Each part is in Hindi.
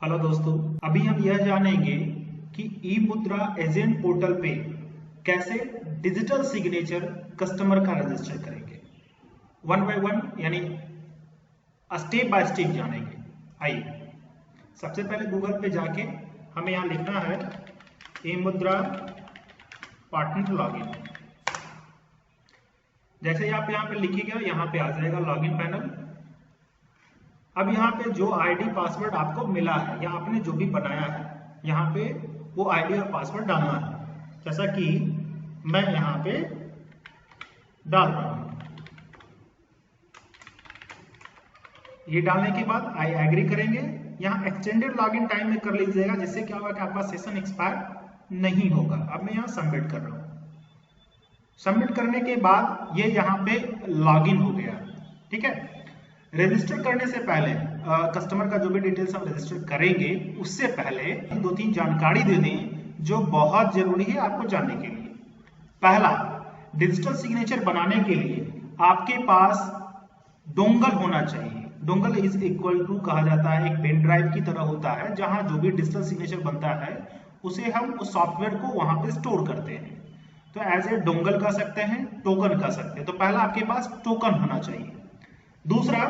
हेलो दोस्तों, अभी हम यह जानेंगे कि ई मुद्रा एजेंट पोर्टल पे कैसे डिजिटल सिग्नेचर कस्टमर का रजिस्टर करेंगे। वन बाय वन यानी स्टेप बाय स्टेप जानेंगे। आइए, सबसे पहले गूगल पे जाके हमें यहाँ लिखना है ई मुद्रा पार्टनर लॉगिन। जैसे आप यहाँ पे लिखिएगा, यहाँ पे आ जाएगा लॉगिन पैनल। अब यहाँ पे जो आईडी पासवर्ड आपको मिला है या आपने जो भी बनाया है, यहाँ पे वो आईडी और पासवर्ड डालना है। जैसा कि मैं यहाँ पे डाल रहा हूं। ये डालने के बाद आई एग्री करेंगे। यहाँ एक्सटेंडेड लॉगिन टाइम में कर लीजिएगा, जिससे क्या होगा कि आपका सेशन एक्सपायर नहीं होगा। अब मैं यहाँ सबमिट कर रहा हूं। सबमिट करने के बाद ये यहाँ पे लॉगिन हो गया। ठीक है, रजिस्टर करने से पहले कस्टमर का जो भी डिटेल्स हम रजिस्टर करेंगे, उससे पहले 2-3 जानकारी दे दें जो बहुत जरूरी है आपको जानने के लिए। पहला, डिजिटल सिग्नेचर बनाने के लिए आपके पास डोंगल होना चाहिए। डोंगल इज इक्वल टू कहा जाता है एक पेन ड्राइव की तरह होता है, जहां जो भी डिजिटल सिग्नेचर बनता है उसे हम उस सॉफ्टवेयर को वहां पे स्टोर करते हैं। तो एज ए डोंगल कर सकते हैं, टोकन कर सकते हैं। तो पहला आपके पास टोकन होना चाहिए। दूसरा,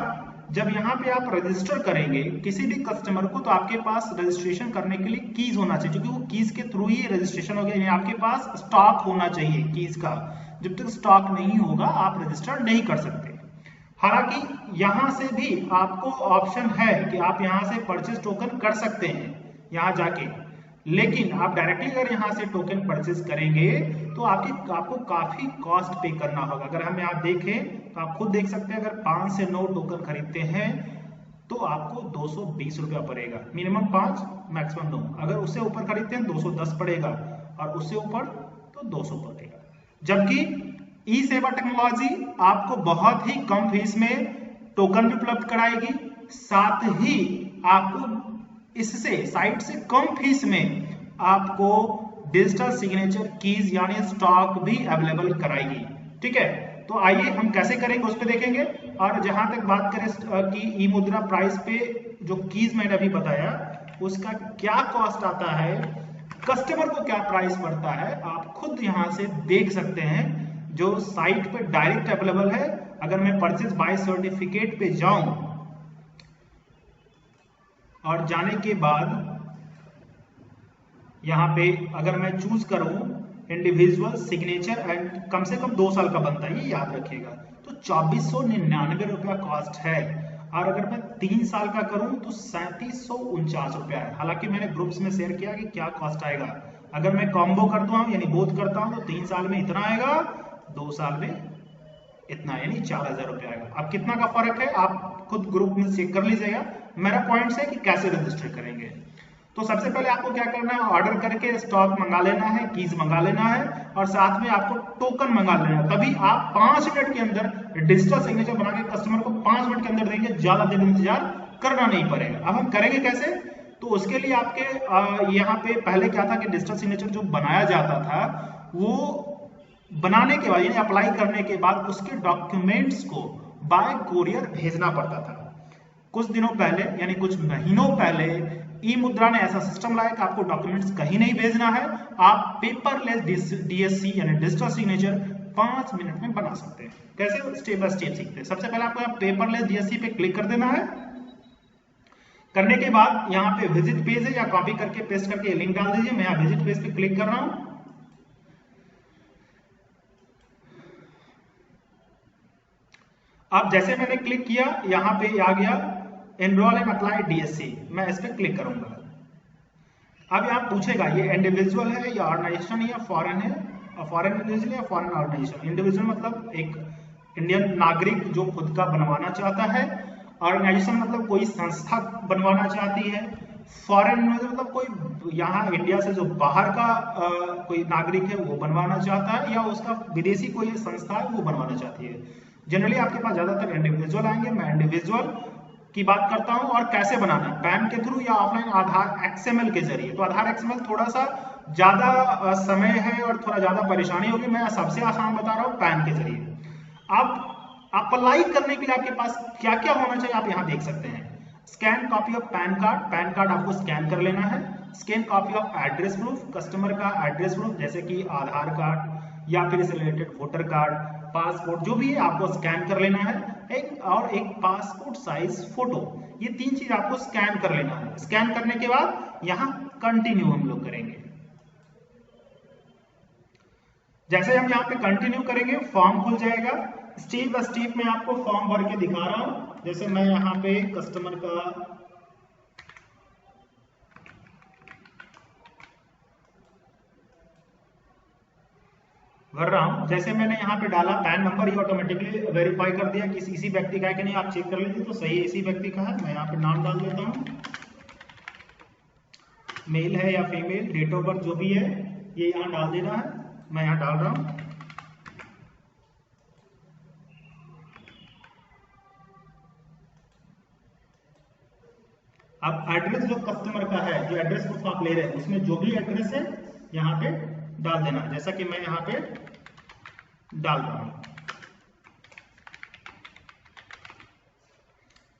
जब यहाँ पे आप रजिस्टर करेंगे किसी भी कस्टमर को, तो आपके पास रजिस्ट्रेशन करने के लिए कीज होना चाहिए, क्योंकि वो कीज के थ्रू ही रजिस्ट्रेशन हो गया। यानी आपके पास स्टॉक होना चाहिए कीज का। जब तक स्टॉक नहीं होगा आप रजिस्टर नहीं कर सकते। हालांकि यहाँ से भी आपको ऑप्शन है कि आप यहाँ से परचेज टोकन कर सकते हैं यहाँ जाके, लेकिन आप डायरेक्टली अगर यहाँ से टोकन परचेज करेंगे तो आपको काफी कॉस्ट पे करना होगा। अगर हम यहाँ देखें तो आप खुद देख सकते हैं, अगर 5 से 9 टोकन खरीदते हैं तो आपको 220 रुपया पड़ेगा। Minimum 5, maximum 9। अगर उससे ऊपर खरीदते हैं 210 पड़ेगा, और उससे ऊपर तो 200 पड़ेगा। जबकि ई सेवा टेक्नोलॉजी आपको बहुत ही कम फीस में टोकन भी उपलब्ध कराएगी, साथ ही आपको इससे साइट से कम फीस में आपको डिजिटल सिग्नेचर कीज यानी स्टॉक भी अवेलेबल कराएगी। ठीक है, तो आइए हम कैसे करेंगे उस पर देखेंगे। और जहां तक बात करें कि ई मुद्रा प्राइस पे जो कीज मैंने अभी बताया उसका क्या कॉस्ट आता है, कस्टमर को क्या प्राइस पड़ता है, आप खुद यहां से देख सकते हैं। जो साइट पे डायरेक्ट अवेलेबल है। अगर मैं परचेज बाय सर्टिफिकेट पे जाऊं और जाने के बाद यहां पे अगर मैं चूज करूं इंडिविजुअल सिग्नेचर एंड कम से कम 2 साल का बनता है, ये याद रखिएगा, तो 2499 रुपया कॉस्ट है। और अगर मैं 3 साल का करूं तो 3749 रुपया है। हालांकि मैंने ग्रुप्स में शेयर किया कि क्या कॉस्ट आएगा। अगर मैं कॉम्बो करता हूं यानी बोथ करता हूं तो 3 साल में इतना आएगा, 2 साल में इतना, यानी 4000 रुपया आएगा। अब कितना का फर्क है आप खुद ग्रुप में चेक कर लीजिएगा। मेरा पॉइंट है कि कैसे रजिस्टर करेंगे। तो सबसे पहले आपको क्या करना है, ऑर्डर करके स्टॉक मंगा लेना है, कीज मंगा लेना है, और साथ में आपको टोकन मंगा लेना है। तभी आप 5 मिनट के अंदर डिजिटल सिग्नेचर बना के कस्टमर को 5 मिनट के अंदर देंगे, ज्यादा देर इंतजार करना नहीं पड़ेगा। अब हम करेंगे कैसे, तो उसके लिए आपके यहाँ पे पहले क्या था कि डिजिटल सिग्नेचर जो बनाया जाता था, वो बनाने के बाद यानी अप्लाई करने के बाद उसके डॉक्यूमेंट्स को बाय कोरियर भेजना पड़ता था। कुछ दिनों पहले यानी कुछ महीनों पहले ई मुद्रा ने ऐसा सिस्टम लाया कि आपको डॉक्यूमेंट्स कहीं नहीं भेजना है, आप पेपरलेस डीएससी यानी डिजिटल सिग्नेचर 5 मिनट में बना सकते हैं। कैसे, स्टेप बाय स्टेप सीखते हैं। सबसे पहले आपको यहाँ पेपरलेस डीएससी पे क्लिक कर देना है। करने के बाद यहाँ पे विजिट पेज है, या कॉपी करके पेस्ट करके लिंक डाल दीजिए। मैं यहाँ विजिट पेज पे क्लिक कर रहा हूं। अब जैसे मैंने क्लिक किया, यहाँ पे आ गया एनरोल एंड अप्लाई डीएससी। मैं इस पे क्लिक करूंगा। अब यहाँ पूछेगा ये इंडिविजुअल है या ऑर्गेनाइजेशन है या फॉरेन है, और फॉरेन इंडिविजुअल या फॉरेन ऑर्गेनाइजेशन। इंडिविजुअल मतलब एक इंडियन नागरिक जो खुद का बनवाना चाहता है, ऑर्गेनाइजेशन मतलब कोई संस्था बनवाना चाहती है, फॉरेन मतलब कोई यहाँ इंडिया से जो बाहर का कोई नागरिक है वो बनवाना चाहता है, या उसका विदेशी कोई संस्था है वो बनवाना चाहती है। जनरली आपके पास ज्यादातर इंडिविजुअल आएंगे। मैं इंडिविजुअल की बात करता हूं। और कैसे बनाना है, पैन के थ्रू या ऑफलाइन आधार एक्सएमएल के जरिए। तो आधार एक्सएमएल थोड़ा सा ज्यादा समय है और थोड़ा ज्यादा परेशानी होगी। मैं सबसे आसान बता रहा हूं, पैन के जरिए। अब अप्लाई करने के लिए आपके पास क्या क्या होना चाहिए आप यहां देख सकते हैं। Scan copy of pan card, pan card आपको स्कैन कर लेना है। Scan copy of address proof, customer का एड्रेस प्रूफ जैसे कि आधार कार्ड या फिर इससे रिलेटेड वोटर कार्ड, पासपोर्ट जो भी है आपको स्कैन कर लेना है। एक पासपोर्ट साइज फोटो, ये 3 चीज आपको स्कैन कर लेना है। स्कैन करने के बाद यहाँ कंटिन्यू हम लोग करेंगे। जैसे हम यहाँ पे कंटिन्यू करेंगे फॉर्म खुल जाएगा। स्टेप बाय स्टेप मैं आपको फॉर्म भर के दिखा रहा हूं। जैसे मैं यहाँ पे कस्टमर का भर रहा हूं, जैसे मैंने यहाँ पे डाला पैन नंबर, ये ऑटोमेटिकली वेरीफाई कर दिया कि इसी व्यक्ति का है कि नहीं, आप चेक कर लीजिए। तो सही इसी व्यक्ति का है। मैं यहाँ पे नाम डाल देता हूँ, मेल है या फीमेल, डेट ऑफ बर्थ जो भी है ये यहाँ डाल देना है। मैं यहाँ डाल रहा हूं। अब एड्रेस जो कस्टमर का है, जो एड्रेस प्रूफ आप ले रहे हैं, उसमें जो भी एड्रेस है यहाँ पे डाल देना है, जैसा कि मैं यहाँ पे डाल रहा हूं।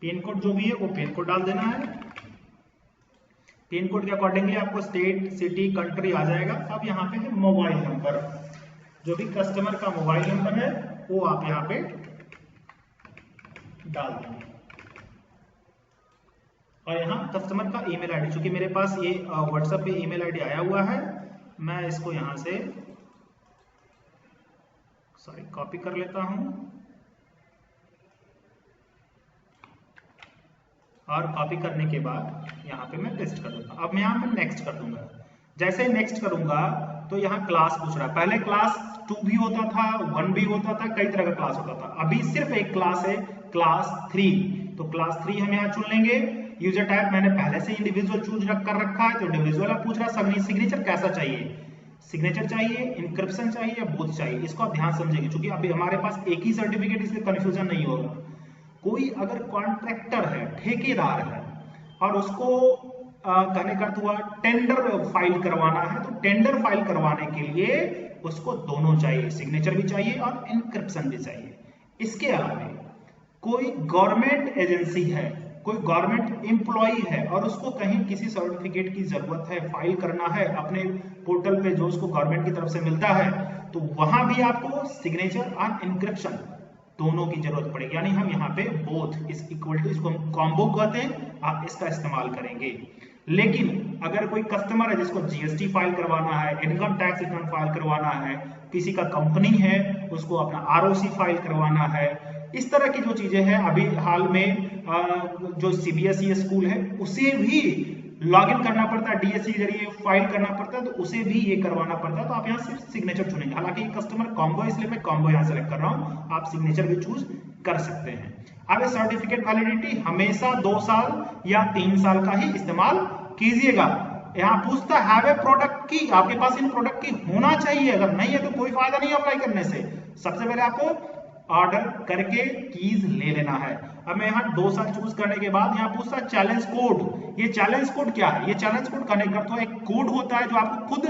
पिन कोड जो भी है वो पिन कोड डाल देना है। पिन कोड के अकॉर्डिंगली आपको स्टेट, सिटी, कंट्री आ जाएगा। अब यहाँ पे है मोबाइल नंबर, जो भी कस्टमर का मोबाइल नंबर है वो आप यहाँ पे डाल देंगे। और यहाँ कस्टमर का ईमेल आईडी, चूंकि मेरे पास ये व्हाट्सएप पे ईमेल आईडी आया हुआ है, मैं इसको यहाँ से कॉपी कर लेता हूँ और कॉपी करने के बाद यहाँ पे मैं पेस्ट कर देता हूँ। अब मैं यहाँ पे नेक्स्ट कर दूंगा। जैसे ही नेक्स्ट करूंगा तो यहाँ क्लास पूछ रहा है। पहले क्लास 2 भी होता था, 1 भी होता था, कई तरह का क्लास होता था। अभी सिर्फ एक क्लास है, क्लास 3। तो क्लास 3 हम यहाँ चुन लेंगे। यूजर टाइप मैंने पहले से इंडिविजुअल चूज कर रखा है, तो इंडिविजुअल पूछ रहा है। सिग्नेचर कैसा चाहिए, सिग्नेचर चाहिए, इंक्रिप्शन चाहिए या बोथ चाहिए, इसको आप ध्यान समझेंगे, क्योंकि अभी हमारे पास एक ही सर्टिफिकेट, इसलिए कंफ्यूजन नहीं होगा। कोई अगर कॉन्ट्रैक्टर है, ठेकेदार है, और उसको कहने का हुआ टेंडर फाइल करवाना है, तो टेंडर फाइल करवाने के लिए उसको दोनों चाहिए, सिग्नेचर भी चाहिए और इंक्रिप्शन भी चाहिए। इसके अलावा कोई गवर्नमेंट एजेंसी है, कोई गवर्नमेंट एम्प्लॉई है और उसको कहीं किसी सर्टिफिकेट की जरूरत है, फाइल करना है अपने पोर्टल पे जो उसको गवर्नमेंट की तरफ से मिलता है, तो वहां भी आपको सिग्नेचर और इंक्रिप्शन दोनों की जरूरत पड़ेगी। यानी हम यहाँ पे बोथ इस इक्वल टू, इसको हम कॉम्बो कहते हैं, आप इसका इस्तेमाल करेंगे। लेकिन अगर कोई कस्टमर है जिसको जीएसटी फाइल करवाना है, इनकम टैक्स रिटर्न फाइल करवाना है, किसी का कंपनी है उसको अपना आरओसी फाइल करवाना है, इस तरह की जो चीजें हैं, अभी हाल में जो सीबीएसई स्कूल है उसे भी लॉगिन करना पड़ता है, डीएससी के जरिए फाइल करना पड़ता है, तो उसे भी ये करवाना पड़ता है। तो आप यहाँ सिर्फ सिग्नेचर चुनेंगे। हालांकि कस्टमर कॉम्बो है, इसलिए मैं कॉम्बो यहाँ सेलेक्ट कर रहा हूँ, आप सिग्नेचर भी चूज कर सकते हैं। अब ये सर्टिफिकेट वैलिडिटी हमेशा 2 साल या 3 साल का ही इस्तेमाल कीजिएगा। यहाँ पूछता है हैव ए प्रोडक्ट की, आपके पास इन प्रोडक्ट की होना चाहिए, अगर नहीं है तो कोई फायदा नहीं अप्लाई करने से। सबसे पहले आपको ऑर्डर करके कीज ले लेना है। अब मैं यहाँ 2 साल चूज करने के बाद यहाँ पूछता है चैलेंज कोड। ये चैलेंज कोड क्या है? ये चैलेंज कोड कनेक्ट करता है, एक कोड होता है जो आपको खुद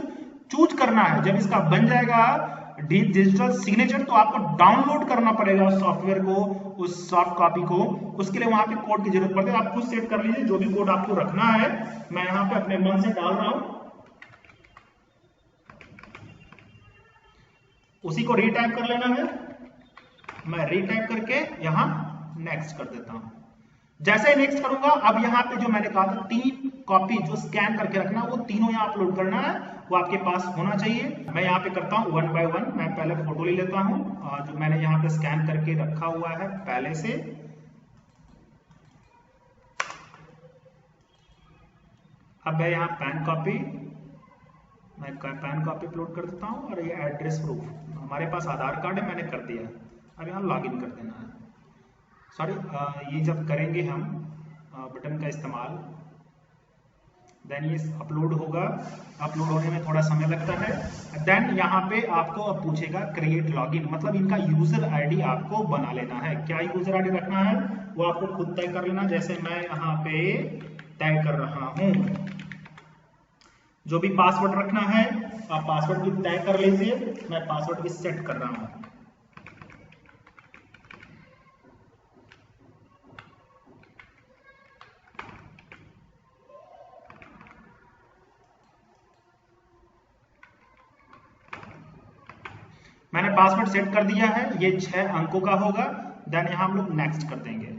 चूज करना है। जब इसका बन जाएगा डिजिटल सिग्नेचर तो आपको डाउनलोड करना पड़ेगा उस सॉफ्टवेयर को, उस सॉफ्ट कॉपी को। उसके लिए वहां पे कोड की जरूरत पड़ती है, आप खुद सेट कर लीजिए जो भी कोड आपको रखना है। मैं यहाँ पे अपने मन से डाल रहा हूं, उसी को रीटाइप कर लेना है। मैं रीटाइप करके यहाँ नेक्स्ट कर देता हूं। जैसे ही नेक्स्ट करूंगा, अब यहाँ पे जो मैंने कहा था 3 कॉपी जो स्कैन करके रखना, वो तीनों यहाँ अपलोड करना है, वो आपके पास होना चाहिए। मैं यहाँ पे करता हूँ 1 बाय 1। मैं पहले फोटो ले लेता हूँ जो मैंने यहाँ पे स्कैन करके रखा हुआ है पहले से। अब मैं यहाँ पैन कॉपी अपलोड कर देता हूँ, और ये एड्रेस प्रूफ हमारे पास आधार कार्ड है, मैंने कर दिया। अब यहाँ लॉगिन कर देना है। सॉरी, ये जब करेंगे हम बटन का इस्तेमाल, देन ये अपलोड होगा। अपलोड होने में थोड़ा समय लगता है। देन यहाँ पे आपको अब पूछेगा क्रिएट लॉगिन, मतलब इनका यूजर आईडी आपको बना लेना है। क्या यूजर आईडी रखना है वो आपको खुद तय कर लेना। जैसे मैं यहाँ पे तय कर रहा हूं, जो भी पासवर्ड रखना है आप पासवर्ड भी तय कर लीजिए। मैं पासवर्ड भी सेट कर रहा हूं। मैंने पासवर्ड सेट कर दिया है, ये 6 अंकों का होगा। देन यहां हम लोग नेक्स्ट कर देंगे।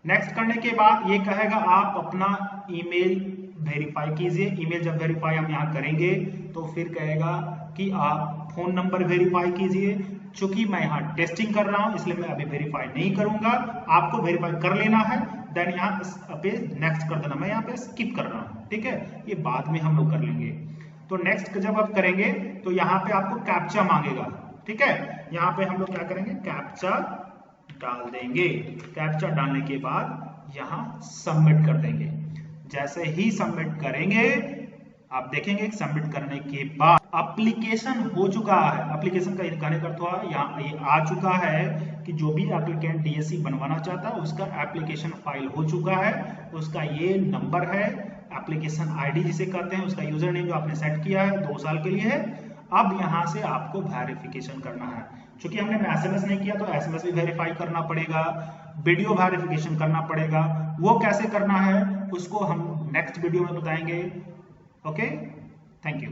नेक्स्ट करने के बाद ये कहेगा आप अपना ईमेल वेरीफाई कीजिए। ईमेल जब वेरीफाई हम यहाँ करेंगे तो फिर कहेगा कि आप फोन नंबर वेरीफाई कीजिए। चूंकि मैं यहाँ टेस्टिंग कर रहा हूं इसलिए मैं अभी वेरीफाई नहीं करूंगा, आपको वेरीफाई कर लेना है। देन यहाँ पे नेक्स्ट कर देना, मैं यहाँ पे स्किप कर रहा हूँ, ठीक है, ये बाद में हम लोग कर लेंगे। तो नेक्स्ट जब आप करेंगे तो यहाँ पे आपको कैप्चा मांगेगा, ठीक है। यहाँ पे हम लोग क्या करेंगे, कैप्चा डाल देंगे। कैप्चा डालने के बाद यहां सबमिट कर देंगे। जैसे ही सबमिट करेंगे आप देखेंगे सबमिट करने के बाद एप्लीकेशन हो चुका है। एप्लीकेशन का कहने का अर्थ हुआ यहाँ ये आ चुका है कि जो भी एप्लीकेंट डीएससी बनवाना चाहता है उसका एप्लीकेशन फाइल हो चुका है। उसका ये नंबर है, एप्लीकेशन आईडी जिसे कहते हैं, उसका यूजर नेम जो आपने सेट किया है 2 साल के लिए है। अब यहां से आपको वेरिफिकेशन करना है। क्योंकि हमने एसएमएस नहीं किया तो एसएमएस भी वेरीफाई करना पड़ेगा, वीडियो वेरिफिकेशन करना पड़ेगा। वो कैसे करना है उसको हम नेक्स्ट वीडियो में बताएंगे। Okay, thank you.